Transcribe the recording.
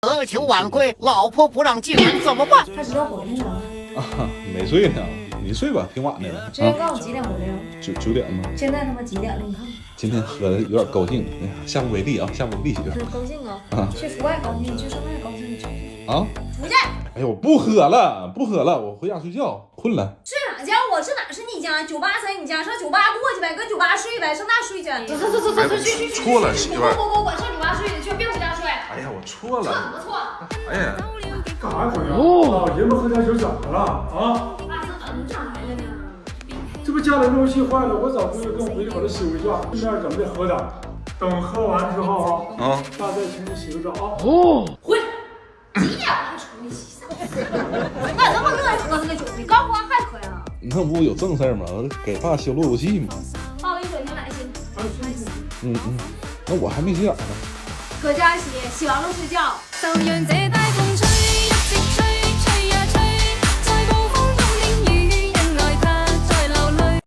择求晚归，老婆不让进门怎么办？他知道回来了。啊，没睡呢，你睡吧，挺晚的了。之前告诉我几点回来了？九点吗？现在他妈几点了？你看。今天喝的有点高兴，哎呀，下不为例啊，下不为例有点。高兴啊！去阜外高兴，去上外高兴，你去。啊？出去！哎呦，不喝了，不喝了，我回家睡觉，困了。睡哪家？我这哪是你家？酒吧在你家，上酒吧过去呗，搁酒吧睡呗，上那睡去。走，去！错了，媳妇儿。不，上酒吧睡去，别回家睡。哎呀，我错了。错怎么错？哎呀，干啥回来？老爷们喝点酒怎么了啊？爸，这怎么整来的呢？这不家里路由器坏了，我早出去跟回去把它修一下，顺便整的喝点。等喝完之后啊，爸再请你洗个澡啊。回，几点了还出去洗澡？那这么热还喝这个酒，你刚喝完还喝呀？那不有正事儿吗？我给爸修路由器嘛。爸，我给你准牛奶洗。那我还没洗澡呢。搁家洗，洗完了睡觉。